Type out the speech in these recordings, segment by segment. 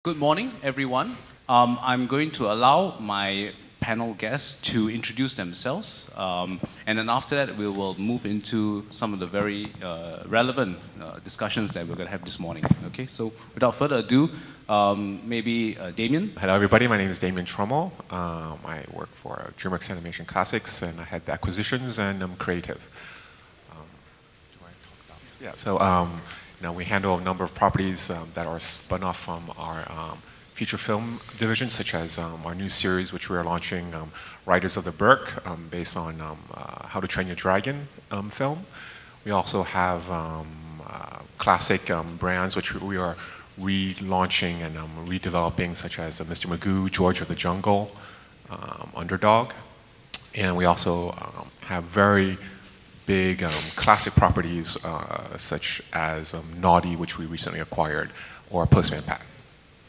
Good morning, everyone. I'm going to allow my panel guests to introduce themselves, and then after that we will move into some of the very relevant discussions that we're going to have this morning. Okay, so without further ado, maybe Damien. Hello everybody, my name is Damien Tromel. I work for DreamWorks Animation Classics and I head the acquisitions and I'm creative. We handle a number of properties that are spun off from our feature film division, such as our new series which we are launching, Riders of the Burke, based on How to Train Your Dragon film. We also have classic brands which we are relaunching and redeveloping, such as Mr. Magoo, George of the Jungle, Underdog. And we also have very big classic properties such as Naughty, which we recently acquired, or Postman Pat.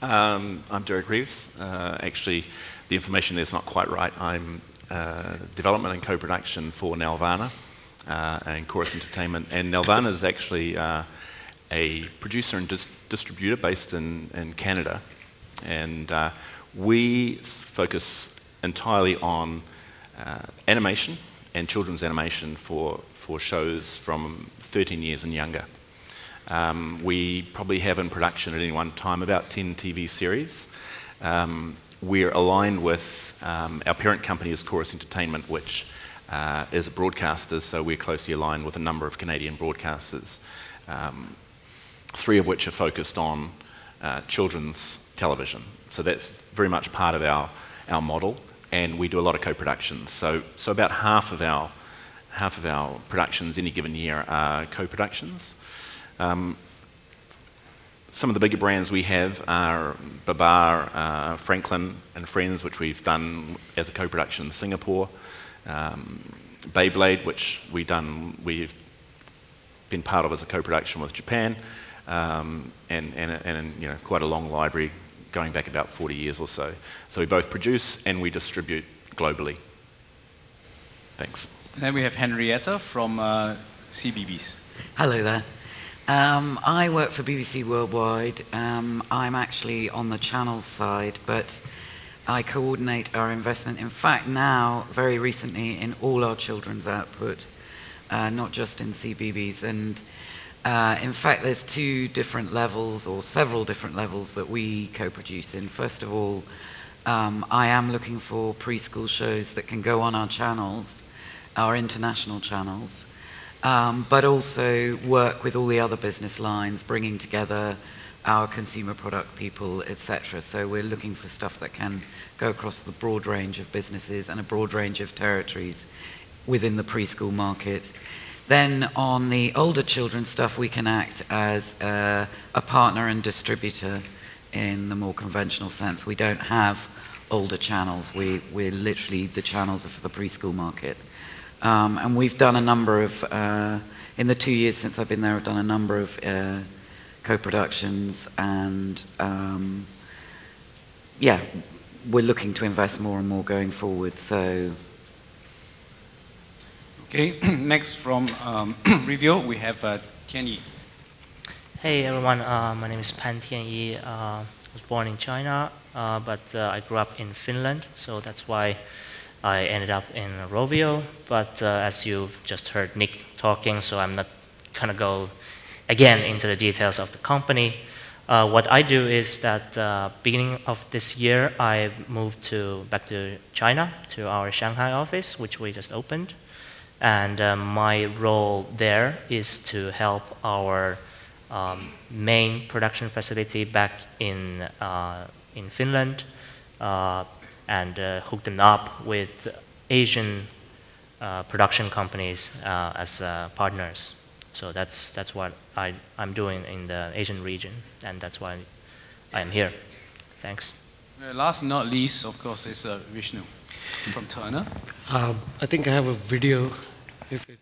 I'm Derek Reeves. Actually, the information there's not quite right. I'm development and co-production for Nelvana and Chorus Entertainment. And Nelvana is actually a producer and distributor based in Canada. And we focus entirely on animation and children's animation for shows from 13 years and younger. We probably have in production at any one time about 10 TV series. We're aligned with our parent company is Chorus Entertainment, which is a broadcaster, so we're closely aligned with a number of Canadian broadcasters, three of which are focused on children's television. So that's very much part of our model. And we do a lot of co-productions. So about half of our productions any given year are co-productions. Some of the bigger brands we have are Babar, Franklin and Friends, which we've done as a co-production in Singapore. Beyblade, which we've been part of as a co-production with Japan, and quite a long library going back about 40 years or so. So we both produce and we distribute globally. Thanks. And then we have Henrietta from CBeebies. Hello there. I work for BBC Worldwide. I'm actually on the channels side, but I coordinate our investment, in fact now, very recently, in all our children's output, not just in CBeebies. And in fact, there's two different levels, or several different levels, that we co-produce in. First of all, I am looking for preschool shows that can go on our channels, our international channels, but also work with all the other business lines, bringing together our consumer product people, etc. So we're looking for stuff that can go across the broad range of businesses and a broad range of territories within the preschool market. Then on the older children's stuff, we can act as a partner and distributor in the more conventional sense. We don't have older channels. We're literally, the channels are for the preschool market. And we've done a number of, in the 2 years since I've been there, I've done a number of co-productions, and yeah, we're looking to invest more and more going forward. So. Okay, next from Rovio, we have Tian. Hey everyone, my name is Tian. I was born in China, but I grew up in Finland, so that's why I ended up in Rovio. But as you just heard Nick talking, so I'm not going to go again into the details of the company. What I do is that beginning of this year, I moved back to China, to our Shanghai office, which we just opened. And my role there is to help our main production facility back in Finland and hook them up with Asian production companies as partners. So that's what I'm doing in the Asian region, and that's why I'm here. Thanks. Last but not least, of course, is Vishnu from Turner. I think I have a video. If it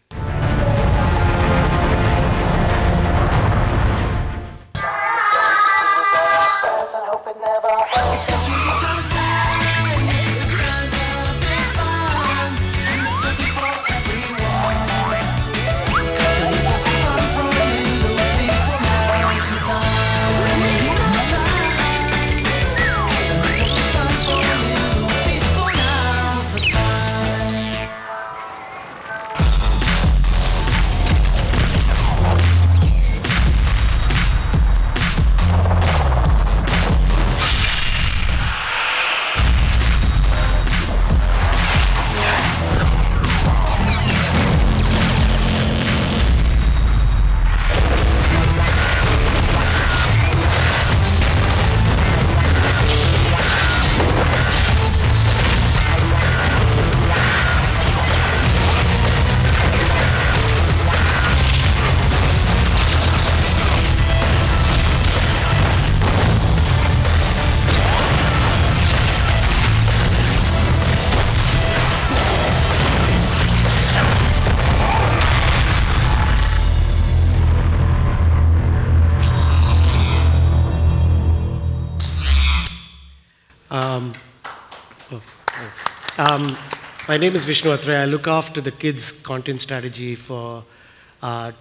My name is Vishnu Athreya. I look after the kids' content strategy for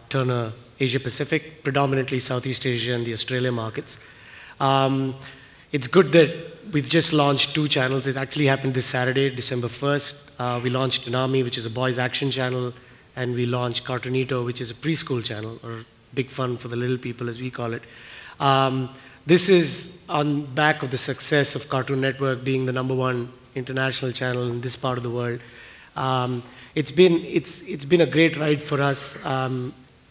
Turner Asia Pacific, predominantly Southeast Asia and the Australia markets. It's good that we've just launched 2 channels. It actually happened this Saturday, December 1st. We launched Tsunami, which is a boys' action channel, and we launched Cartoonito, which is a preschool channel, or big fun for the little people, as we call it. This is on back of the success of Cartoon Network being the #1 international channel in this part of the world. It's been a great ride for us.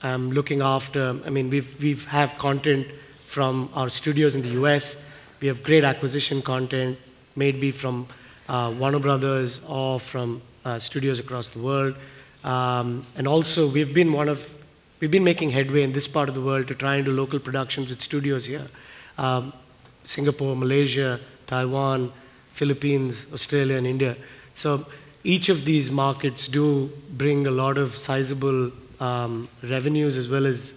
Looking after, I mean, we've have content from our studios in the US. We have great acquisition content, maybe from Warner Brothers or from studios across the world. And also, we've been making headway in this part of the world to try and do local productions with studios here. Singapore, Malaysia, Taiwan, Philippines, Australia, and India. So each of these markets do bring a lot of sizable revenues as well as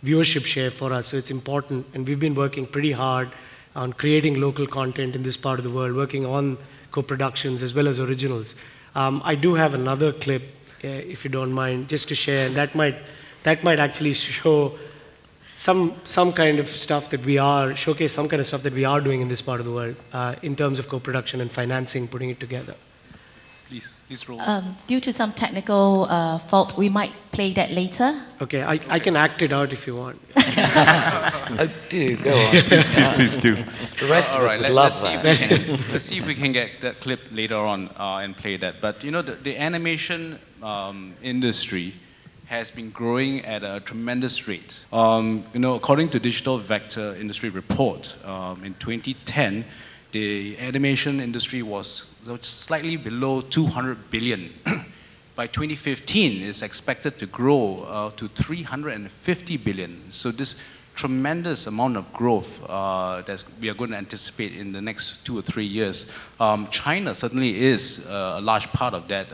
viewership share for us. So it's important, and we've been working pretty hard on creating local content in this part of the world, working on co-productions as well as originals. I do have another clip, if you don't mind, just to share, and that might actually show some kind of stuff that showcase some kind of stuff that we are doing in this part of the world in terms of co-production and financing, putting it together. Please roll. Due to some technical fault, we might play that later. Okay, I can act it out if you want. Oh, do, go on. Please do. The rest of us would love that. Let's see if we can get that clip later on and play that. But you know, the animation industry has been growing at a tremendous rate. You know, according to Digital Vector Industry Report, in 2010, the animation industry was slightly below 200 billion. By 2015, it's expected to grow to 350 billion. So this tremendous amount of growth that we are going to anticipate in the next 2 or 3 years. China certainly is a large part of that.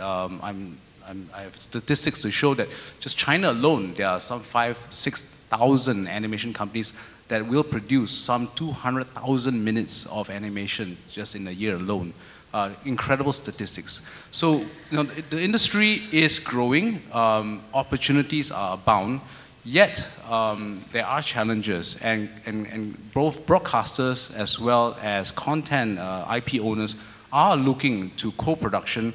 I have statistics to show that just China alone, there are some 6,000 animation companies that will produce some 200,000 minutes of animation just in a year alone. Incredible statistics. So, you know, the industry is growing, opportunities are abound, yet there are challenges, and both broadcasters as well as content IP owners are looking to co-production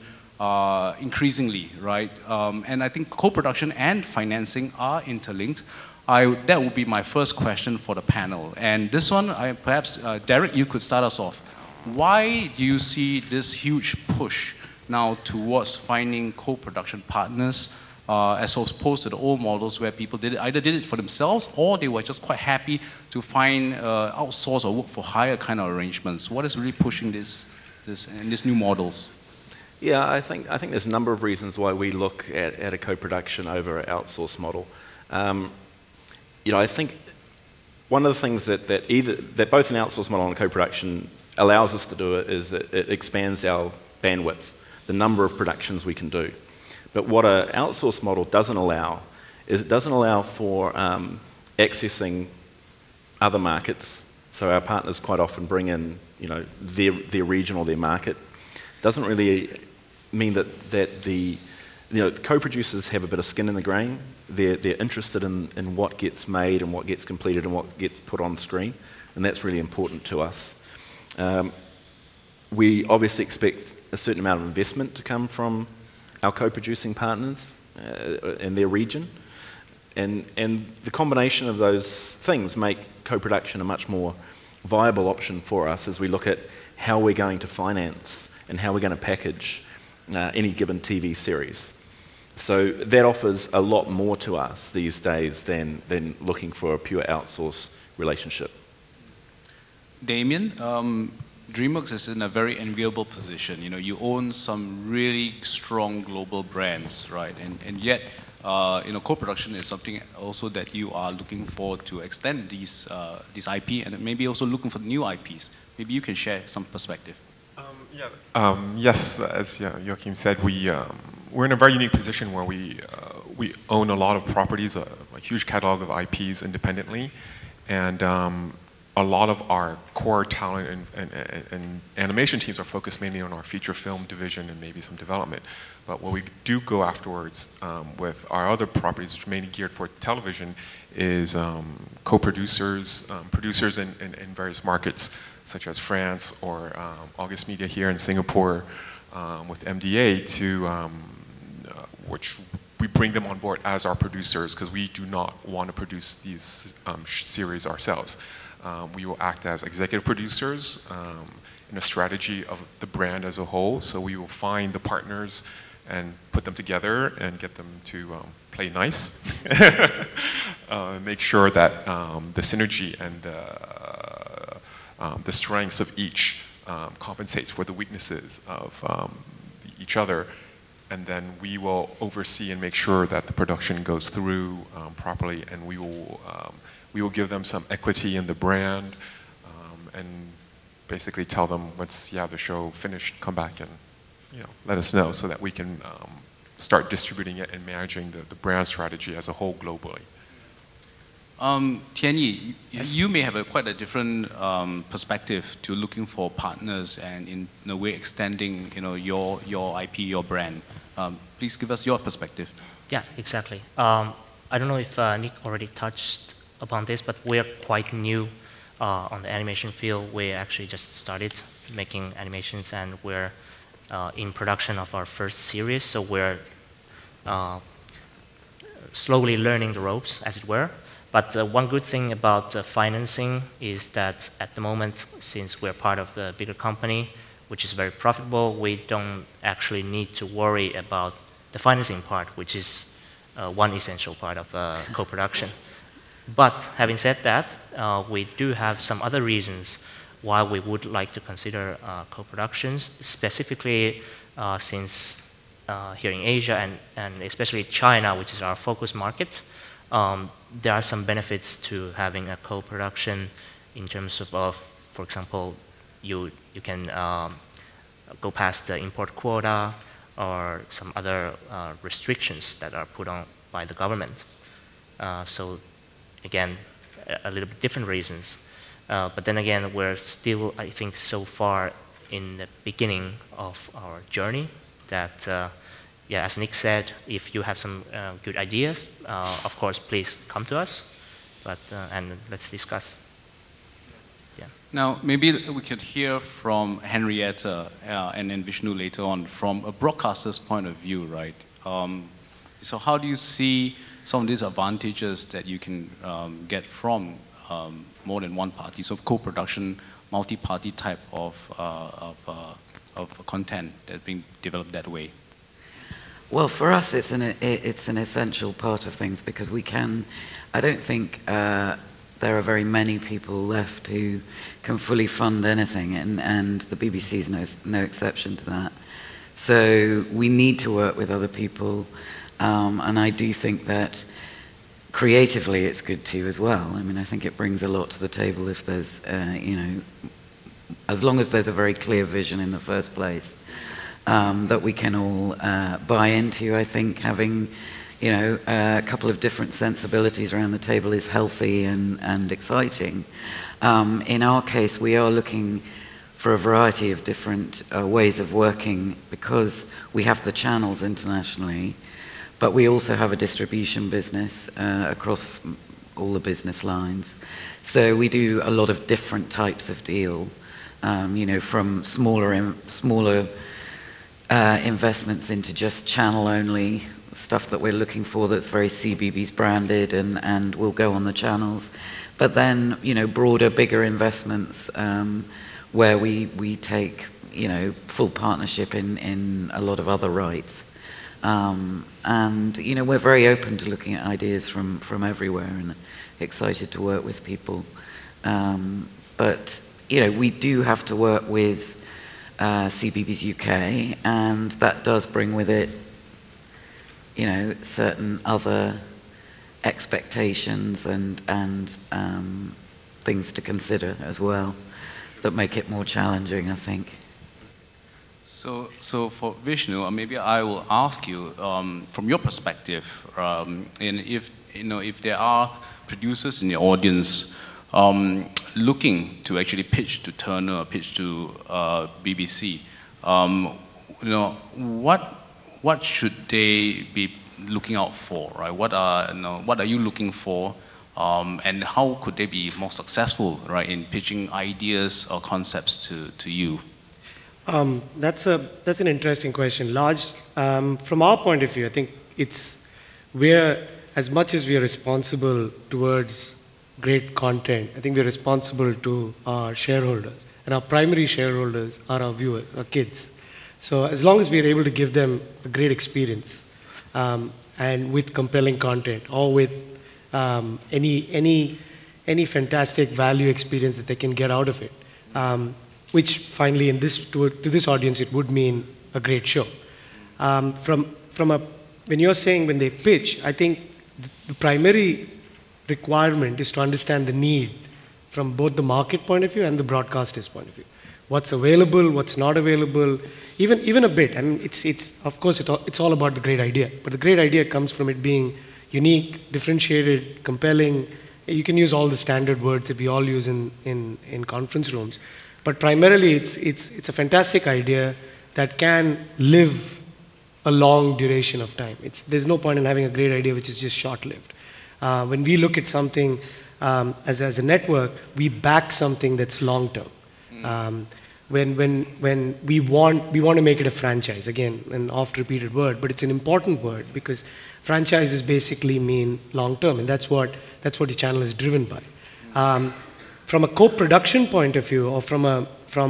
increasingly, right? And I think co-production and financing are interlinked. That would be my first question for the panel. And this one, perhaps, Derek, you could start us off. Why do you see this huge push now towards finding co-production partners as opposed to the old models where people either did it for themselves or they were just quite happy to find outsource or work for hire kind of arrangements? What is really pushing this and these new models? Yeah, I think there's a number of reasons why we look at a co-production over an outsource model. You know, I think one of the things that both an outsource model and a co-production allows us to do it is it expands our bandwidth, the number of productions we can do. But what an outsource model doesn't allow is it doesn't allow for accessing other markets. So our partners quite often bring in, you know, their region or their market. Doesn't really mean that the co-producers have a bit of skin in the game. They're interested in what gets made and what gets completed and what gets put on screen, and that's really important to us. We obviously expect a certain amount of investment to come from our co-producing partners in their region, and the combination of those things make co-production a much more viable option for us as we look at how we're going to finance and how we're going to package any given TV series. So that offers a lot more to us these days than looking for a pure outsource relationship. Damien, DreamWorks is in a very enviable position. You know, you own some really strong global brands, right? And yet, you know, co-production is something also that you are looking for to extend these IP, and maybe also looking for new IPs. Maybe you can share some perspective. Yes, as Joachim said, we're in a very unique position where we own a lot of properties, a huge catalog of IPs independently, and a lot of our core talent and animation teams are focused mainly on our feature film division and maybe some development. But what we do go afterwards with our other properties, which are mainly geared for television, is co-producers, producers in various markets, such as France or August Media here in Singapore, with MDA, which we bring them on board as our producers, because we do not want to produce these series ourselves. We will act as executive producers in a strategy of the brand as a whole. So we will find the partners and put them together and get them to play nice. Make sure that the synergy and the strengths of each compensates for the weaknesses of each other. And then we will oversee and make sure that the production goes through properly, and we will give them some equity in the brand, and basically tell them once the show finished, come back and let us know, so that we can start distributing it and managing the brand strategy as a whole globally. Tian, you may have quite a different perspective to looking for partners and in a way extending your IP, your brand. Please give us your perspective. Yeah, exactly. I don't know if Nick already touched upon this, but we're quite new on the animation field. We actually just started making animations, and we're in production of our first series, so we're slowly learning the ropes, as it were. But one good thing about financing is that at the moment, since we're part of the bigger company, which is very profitable, we don't actually need to worry about the financing part, which is one essential part of co-production. But having said that, we do have some other reasons why we would like to consider co-productions, specifically since here in Asia and especially China, which is our focus market, there are some benefits to having a co-production in terms of, for example, you can go past the import quota or some other restrictions that are put on by the government. So again, a little bit different reasons. But then again, we're still, I think, so far in the beginning of our journey that yeah, as Nick said, if you have some good ideas, of course, please come to us, and let's discuss. Yeah. Now, maybe we could hear from Henrietta and then Vishnu later on from a broadcaster's point of view, right? So how do you see some of these advantages that you can get from more than one party, so co-production, multi-party type of content that's being developed that way? Well, for us, it's an essential part of things, because we can. I don't think there are very many people left who can fully fund anything, and the BBC is no exception to that. So we need to work with other people, and I do think that creatively it's good too as well. I mean, I think it brings a lot to the table if there's, as long as there's a very clear vision in the first place. That we can all buy into. I think having, a couple of different sensibilities around the table is healthy and exciting. In our case, we are looking for a variety of different ways of working, because we have the channels internationally, but we also have a distribution business across all the business lines. So we do a lot of different types of deal, from smaller investments into just channel-only stuff that we're looking for that's very CBeebies branded and will go on the channels. But then, broader, bigger investments where we take, full partnership in a lot of other rights. And, we're very open to looking at ideas from everywhere and excited to work with people. But, we do have to work with CBeebies UK, and that does bring with it, certain other expectations and things to consider as well that make it more challenging, I think. So for Vishnu, maybe I will ask you from your perspective, and if there are producers in the audience looking to actually pitch to Turner, pitch to BBC, what should they be looking out for, right? What are you looking for, and how could they be more successful, right, in pitching ideas or concepts to you? That's an interesting question. From our point of view, I think we're, as much as we are responsible towards great content, I think we're responsible to our shareholders. And our primary shareholders are our viewers, our kids. So as long as we're able to give them a great experience, and with compelling content, or with any fantastic value experience that they can get out of it, which finally to this audience it would mean a great show. When you're saying when they pitch, I think the primary requirement is to understand the need from both the market point of view and the broadcaster's point of view. What's available, what's not available, even a bit. I mean, of course it's all about the great idea, but the great idea comes from it being unique, differentiated, compelling. You can use all the standard words that we all use in conference rooms, but primarily it's a fantastic idea that can live a long duration of time. There's no point in having a great idea which is just short-lived. When we look at something as a network, we back something that's long-term. When we want to make it a franchise, again, an oft-repeated word, but it's an important word because franchises basically mean long-term, and that's what your channel is driven by. From a co-production point of view, or from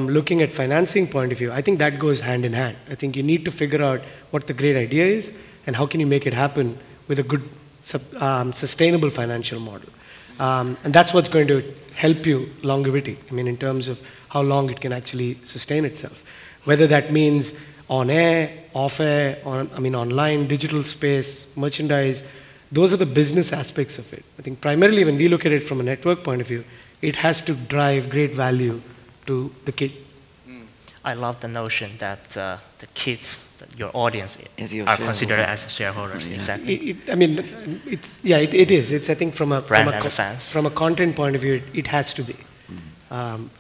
looking at financing point of view, I think that goes hand in hand. I think you need to figure out what the great idea is and how can you make it happen with a good sustainable financial model. And that's what's going to help you longevity, I mean, in terms of how long it can actually sustain itself. Whether that means on air, off air, online, digital space, merchandise, those are the business aspects of it. I think primarily when we look at it from a network point of view, it has to drive great value to the kid. I love the notion that the kids, your audience, are considered as shareholders. Yeah. Exactly. It is. It's, I think, from a content point of view, it has to be.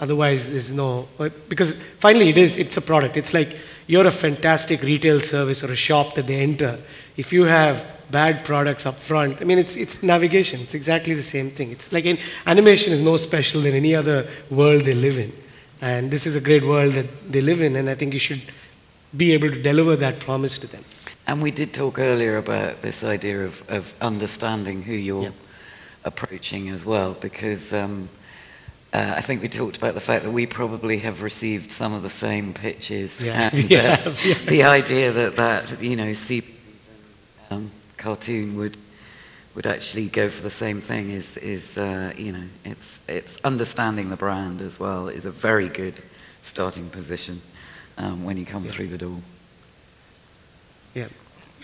Otherwise, there's no, because finally it's a product. It's like you're a fantastic retail service or a shop that they enter. If you have bad products up front, I mean, it's navigation. It's exactly the same thing. It's like animation is no special than any other world they live in. And this is a great world that they live in, and I think you should be able to deliver that promise to them. And we did talk earlier about this idea of understanding who you're approaching as well, because I think we talked about the fact that we probably have received some of the same pitches. Yeah. And the idea that CBeebies and cartoon would actually go for the same thing is it's understanding the brand as well is a very good starting position when you come through the door. Yeah.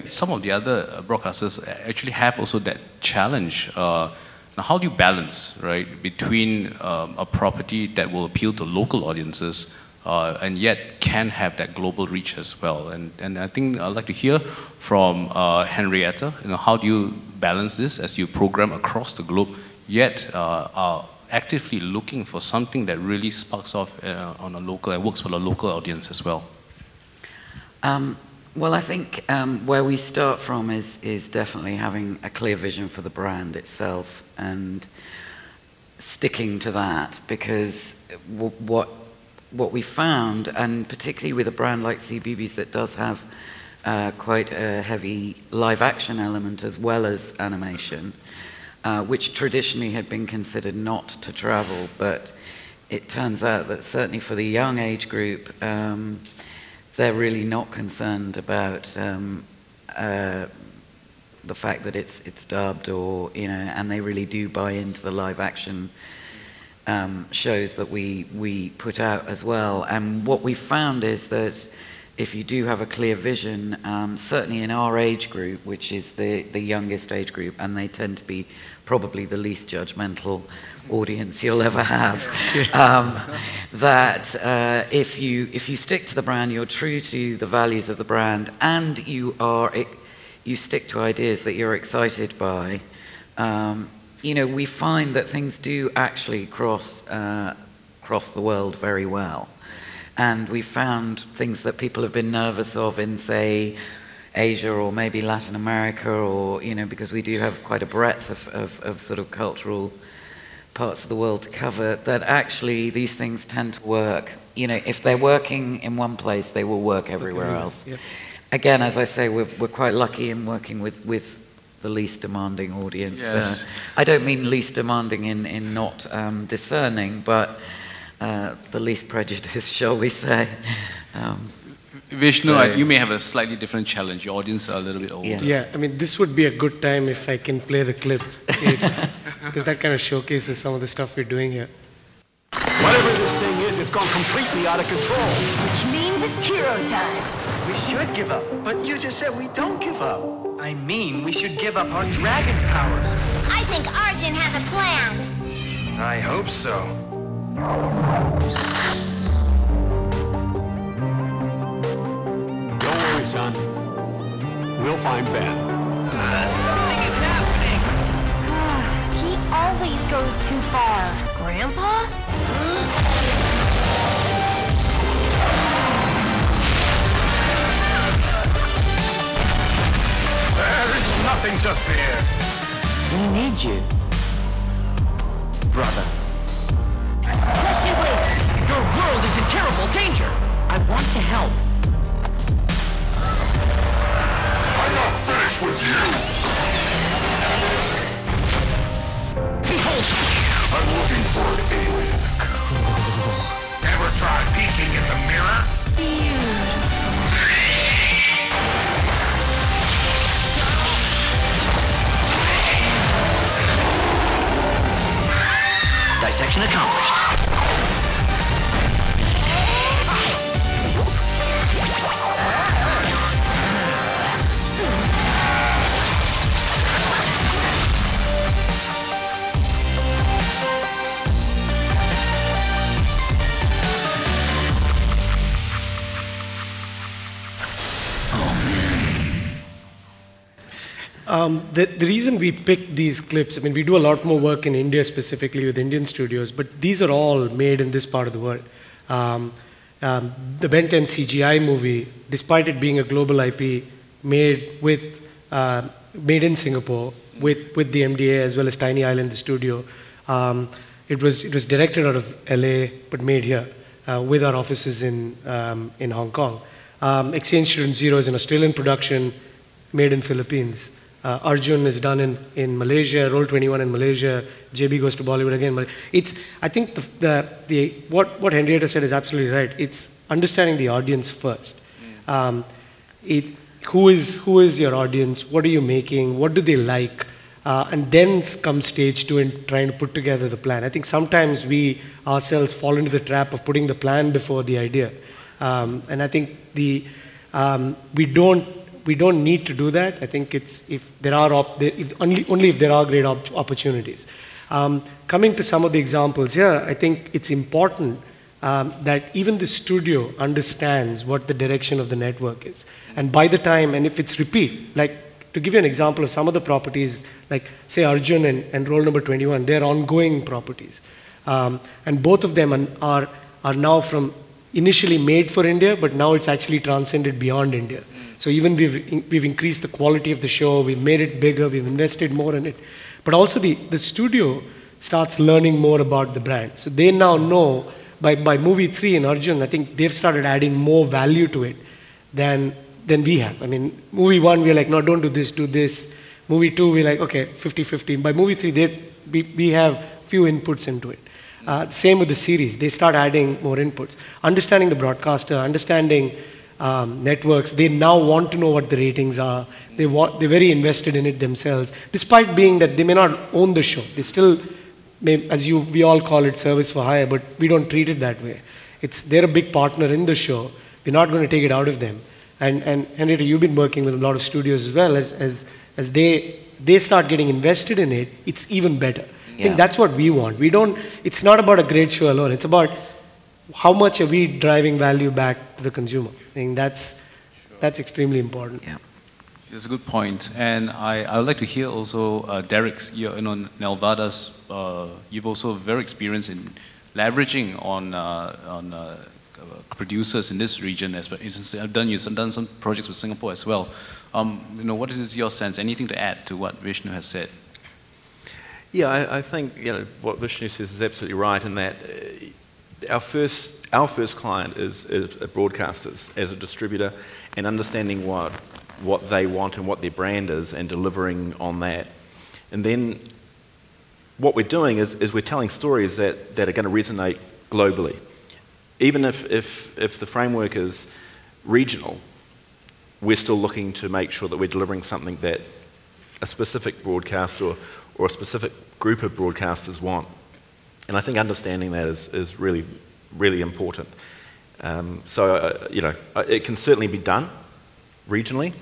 Some of the other broadcasters actually have also that challenge. Now, how do you balance, right, between a property that will appeal to local audiences and yet can have that global reach as well? And I think I'd like to hear from Henrietta. How do you balance this as you program across the globe, yet are actively looking for something that really sparks off on a local and works for the local audience as well? Well, I think where we start from is definitely having a clear vision for the brand itself and sticking to that, because what we found, and particularly with a brand like CBeebies that does have quite a heavy live action element as well as animation, which traditionally had been considered not to travel, but it turns out that certainly for the young age group, they're really not concerned about the fact that it's dubbed, or and they really do buy into the live action shows that we put out as well. And what we found is that if you do have a clear vision, certainly in our age group, which is the youngest age group, and they tend to be probably the least judgmental audience you'll ever have, that if you stick to the brand, you're true to the values of the brand, and you stick to ideas that you're excited by, you know, we find that things do actually cross the world very well. And we found things that people have been nervous of in, say, Asia or maybe Latin America, or, you know, because we do have quite a breadth of sort of cultural parts of the world to cover, that actually these things tend to work. You know, if they're working in one place, they will work everywhere else. Yep. Again, as I say, we're quite lucky in working with the least demanding audience. Yes. I don't mean least demanding in not discerning, but the least prejudiced, shall we say. Vishnu, so, you may have a slightly different challenge. Your audience are a little bit older. Yeah, I mean, this would be a good time if I can play the clip, because that kind of showcases some of the stuff we're doing here. Whatever this thing is, it's gone completely out of control. Which means it's hero time. We should give up, but you just said we don't give up. I mean, we should give up our dragon powers. I think Arjun has a plan. I hope so. Don't worry, son. We'll find Ben. Something is happening. He always goes too far. Grandpa? There is nothing to fear. We need you, brother. Questions later. Your world is in terrible danger. I want to help. I'm not finished with you. Behold! I'm looking for an alien. Ever tried peeking in the mirror? Dissection accomplished. The reason we picked these clips, I mean, we do a lot more work in India specifically with Indian studios, but these are all made in this part of the world. The Ben 10 CGI movie, despite it being a global IP, made in Singapore with the MDA as well as Tiny Island, the studio. It was directed out of LA, but made here with our offices in Hong Kong. Exchange Student Zero is an Australian production made in Philippines. Arjun is done in Malaysia, Roll 21 in Malaysia, JB goes to Bollywood again. I think what Henrietta said is absolutely right. It's understanding the audience first. Who is your audience? What are you making? What do they like? And then comes stage two in trying to put together the plan. I think sometimes we ourselves fall into the trap of putting the plan before the idea. And I think we don't need to do that. I think it's only if there are great opportunities. Coming to some of the examples here, I think it's important that even the studio understands what the direction of the network is. And by the time, and if it's repeat, like to give you an example of some of the properties, like say Arjun and Roll number 21, they're ongoing properties. And both of them are now from initially made for India, but now it's actually transcended beyond India. So even we've increased the quality of the show, we've made it bigger, we've invested more in it. But also the studio starts learning more about the brand. So they now know, by movie 3 in Arjun, I think they've started adding more value to it than we have. I mean, movie 1, we're like, no, don't do this, do this. Movie 2, we're like, okay, 50-50. By movie 3, we have few inputs into it. Same with the series. They start adding more inputs. Understanding the broadcaster, understanding networks, they now want to know what the ratings are. They're very invested in it themselves, despite being that they may not own the show. They still, we all call it service for hire, but we don't treat it that way. They're a big partner in the show. We're not going to take it out of them. And Henrietta, you've been working with a lot of studios as well. As they start getting invested in it, it's even better. Yeah. I think that's what we want. It's not about a great show alone. It's about how much are we driving value back to the consumer. I think that's extremely important. Yeah. It's a good point, and I would like to hear also Derek's. Nelvana's. You've also very experienced in leveraging on producers in this region as well. You've done some projects with Singapore as well. What is your sense? Anything to add to what Vishnu has said? Yeah, I think what Vishnu says is absolutely right in that our first client is broadcasters as a distributor, and understanding what they want and what their brand is and delivering on that. And then what we're doing is we're telling stories that are going to resonate globally. Even if the framework is regional, we're still looking to make sure that we're delivering something that a specific broadcaster or a specific group of broadcasters want. And I think understanding that is really, really important. It can certainly be done regionally,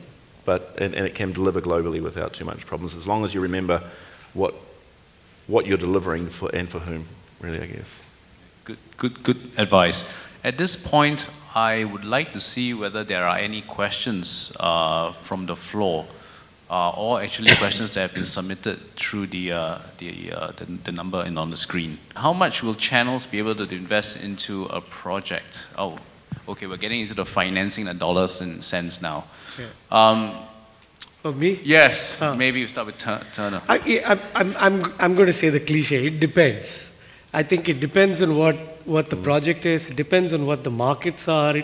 and it can deliver globally without too much problems, as long as you remember what you're delivering for and for whom, really, I guess. Good advice. At this point, I would like to see whether there are any questions from the floor, or actually questions that have been submitted through the number on the screen. How much will channels be able to invest into a project? Oh, okay, we're getting into the financing, the dollars and cents now. Yeah. Me? Yes, maybe you start with Turner. I'm going to say the cliche, it depends. I think it depends on what the project is, it depends on what the markets are.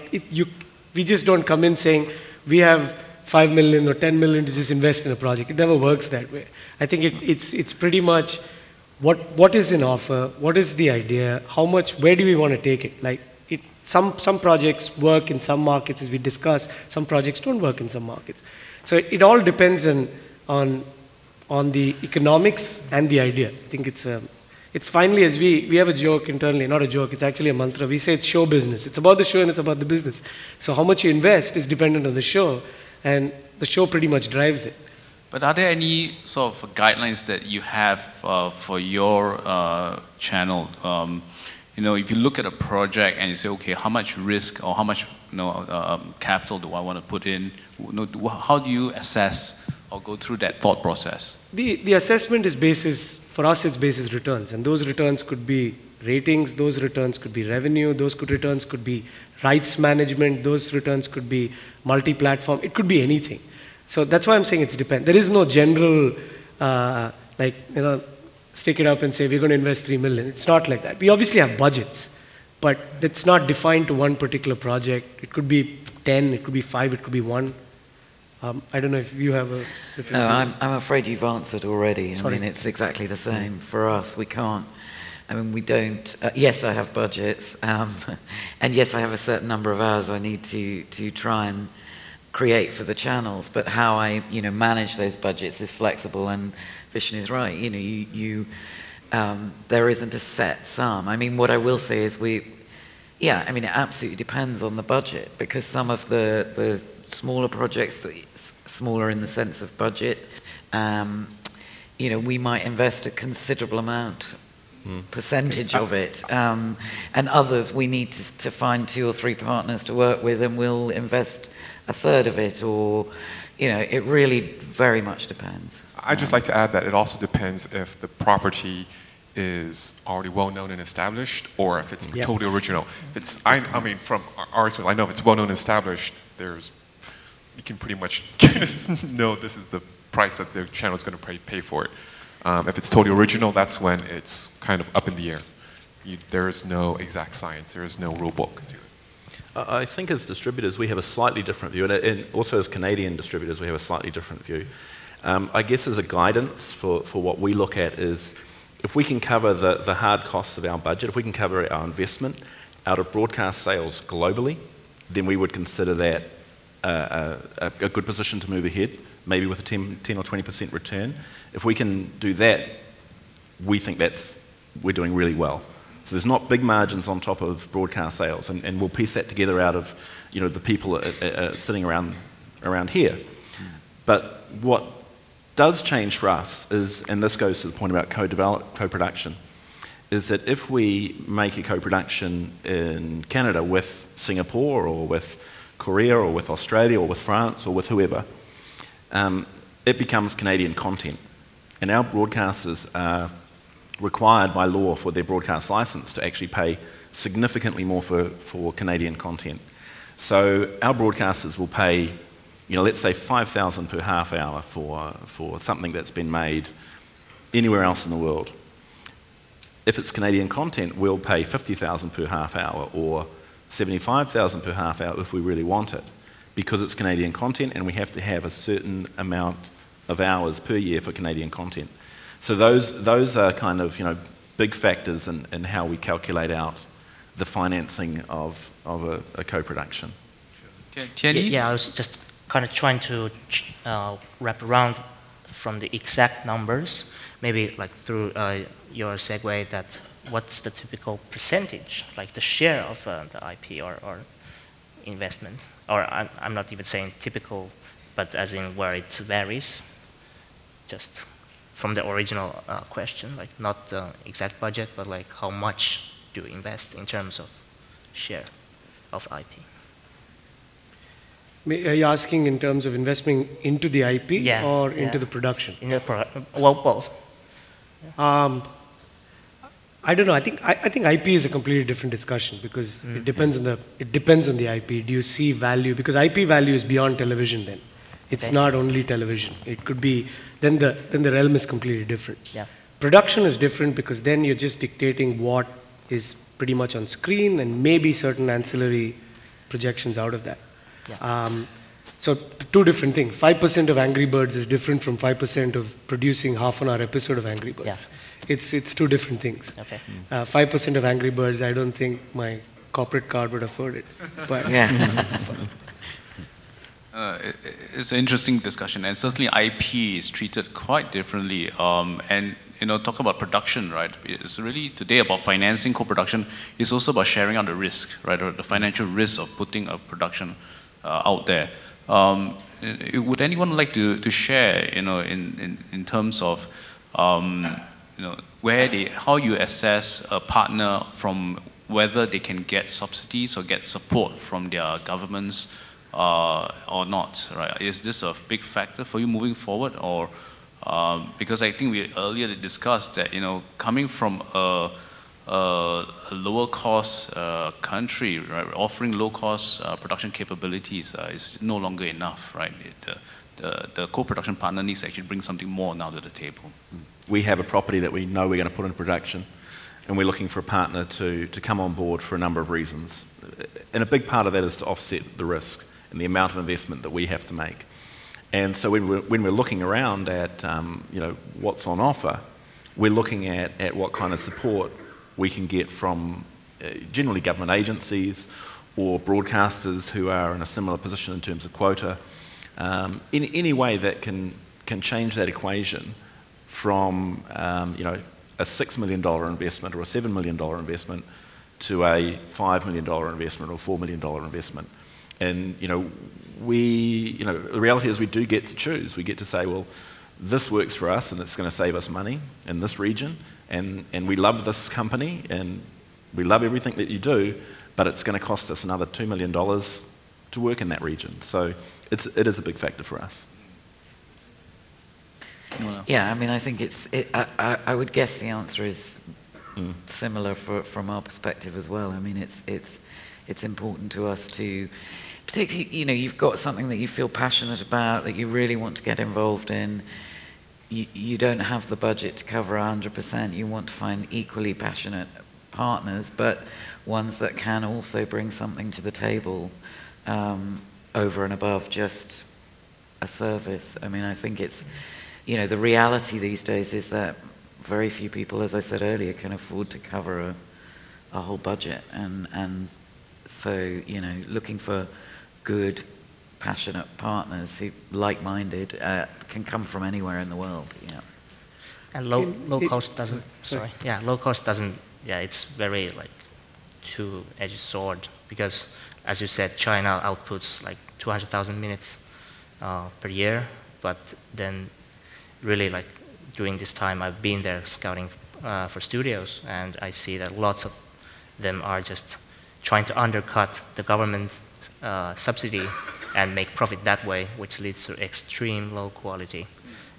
We just don't come in saying, we have 5 million or 10 million to just invest in a project. It never works that way. I think it's pretty much what is in offer, what is the idea, how much, where do we want to take it? Like, some projects work in some markets, as we discussed, some projects don't work in some markets. So it all depends on the economics and the idea. I think it's finally, as we have a joke internally, not a joke, it's actually a mantra. We say it's show business. It's about the show and it's about the business. So how much you invest is dependent on the show, and the show pretty much drives it. But are there any sort of guidelines that you have for your channel? If you look at a project and you say, okay, how much risk or how much capital do I want to put in? How do you assess or go through that thought process? The assessment is basis, for us it's basis returns, and those returns could be ratings, those returns could be revenue, those returns could be rights management, those returns could be multi-platform, it could be anything. So that's why I'm saying it's depends. There is no general, stick it up and say we're going to invest 3 million. It's not like that. We obviously have budgets, but it's not defined to one particular project. It could be 10, it could be 5, it could be 1. I don't know if you have a different view. No, I'm afraid you've answered already. Sorry. I mean, it's exactly the same for us. We can't. I mean, we don't. Yes, I have budgets, and yes, I have a certain number of hours I need to try and create for the channels. But how I manage those budgets is flexible, and Vishnu is right. There isn't a set sum. I mean, what I will say is it absolutely depends on the budget, because some of the smaller projects, smaller in the sense of budget, we might invest a considerable amount, percentage of it, and others we need to find 2 or 3 partners to work with, and we'll invest a third of it, or it really very much depends. I'd just like to add that it also depends if the property is already well known and established, or if it's totally original. I mean, from our I know if it's well known and established, you can pretty much know this is the price that the channel is going to pay for it. If it's totally original, that's when it's kind of up in the air. There is no exact science. There is no rule book to it. I think as distributors, we have a slightly different view, and also as Canadian distributors, we have a slightly different view. I guess as a guidance for what we look at is, if we can cover the hard costs of our budget, if we can cover our investment out of broadcast sales globally, then we would consider that a good position to move ahead, maybe with a 10 or 20% return. If we can do that, we think we're doing really well. So there's not big margins on top of broadcast sales, and we'll piece that together out of the people sitting around here. But what does change for us is, and this goes to the point about co-production, is that if we make a co-production in Canada with Singapore or with Korea or with Australia or with France or with whoever, it becomes Canadian content. And our broadcasters are required by law for their broadcast license to actually pay significantly more for Canadian content. So our broadcasters will pay, let's say $5,000 per half hour for something that's been made anywhere else in the world. If it's Canadian content, we'll pay $50,000 per half hour or $75,000 per half hour if we really want it, because it's Canadian content and we have to have a certain amount of hours per year for Canadian content. So those are kind of big factors in how we calculate out the financing of a co-production. Tian? Yeah, I was just kind of trying to wrap around from the exact numbers, maybe like through your segue, that what's the typical percentage, like the share of the IP or investment? Or I'm not even saying typical, but as in where it varies, just from the original question, like not the exact budget, but like how much do you invest in terms of share of IP? Are you asking in terms of investing into the IP or into the production? In the well, both. I don't know. I think IP is a completely different discussion because it depends on the IP. Do you see value? Because IP value is beyond television. Then it's not only television. It could be then the realm is completely different. Yeah. Production is different because then you're just dictating what is pretty much on screen and maybe certain ancillary projections out of that. Yeah. So two different things. 5% of Angry Birds is different from 5% of producing half-an-hour episode of Angry Birds. Yeah. It's two different things. Okay. 5% of Angry Birds, I don't think my corporate card would afford it. But it's an interesting discussion, and certainly IP is treated quite differently. And talk about production, right? It's really today about financing co-production. It's also about sharing out the risk, right? Or the financial risk of putting a production out there. Would anyone like to share, in terms of, how you assess a partner from whether they can get subsidies or get support from their governments or not, right? Is this a big factor for you moving forward, or because I think we earlier discussed that coming from a lower cost country, right, offering low cost production capabilities is no longer enough, right? The co-production partner needs to actually bring something more now to the table. We have a property that we know we're going to put into production, and we're looking for a partner to come on board for a number of reasons. And a big part of that is to offset the risk and the amount of investment that we have to make. And so when we're looking around at what's on offer, we're looking at what kind of support we can get from generally government agencies or broadcasters who are in a similar position in terms of quota. In any way that can change that equation from a $6 million investment or a $7 million investment to a $5 million investment or $4 million investment. And the reality is we do get to choose. We get to say, well, this works for us and it's going to save us money in this region, and we love this company and we love everything that you do, but it's going to cost us another $2 million to work in that region. So it is a big factor for us. Yeah, I mean, I think I would guess the answer is similar from our perspective as well. I mean, it's important to us to, particularly, you've got something that you feel passionate about, that you really want to get involved in. You don't have the budget to cover 100%. You want to find equally passionate partners, but ones that can also bring something to the table over and above just a service. I mean, I think it's, the reality these days is that very few people, as I said earlier, can afford to cover a whole budget. And so, looking for good, passionate partners who like-minded can come from anywhere in the world. Yeah. And low cost doesn't. Sorry. Yeah, low cost doesn't. Yeah, it's very like two-edged sword, because, as you said, China outputs like 200,000 minutes per year, but then really like during this time I've been there scouting for studios, and I see that lots of them are just trying to undercut the government subsidy and make profit that way, which leads to extreme low quality.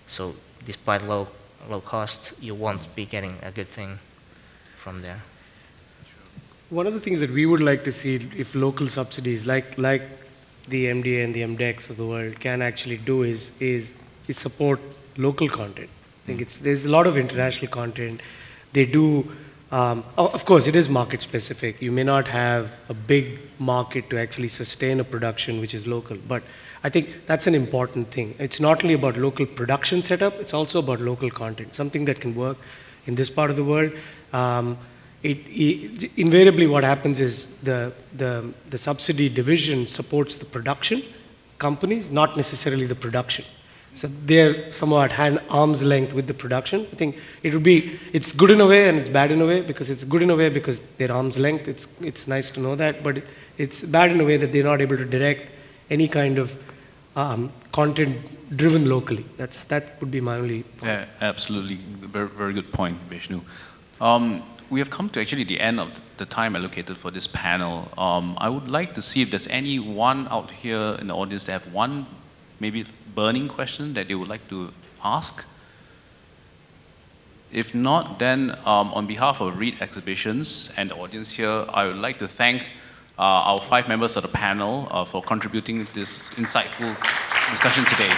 So despite low cost, you won't be getting a good thing from there. One of the things that we would like to see if local subsidies, like the MDA and the MDEX of the world, can actually do is support local content. I think there's a lot of international content. They do, of course, it is market specific. You may not have a big market to actually sustain a production which is local, but I think that's an important thing. It's not only about local production setup, it's also about local content, something that can work in this part of the world. Invariably what happens is the subsidy division supports the production companies, not necessarily the production. So they're somewhat arm's length with the production. I think it's good in a way and it's bad in a way, because it's good in a way because they're arm's length. It's nice to know that, but it's bad in a way that they're not able to direct any kind of content driven locally. That would be my only point. Yeah, absolutely. Very, very good point, Vishnu. We have come to actually the end of the time allocated for this panel. I would like to see if there's anyone out here in the audience that have one maybe burning question that they would like to ask. If not, then on behalf of Reed Exhibitions and the audience here, I would like to thank our 5 members of the panel for contributing to this insightful discussion today.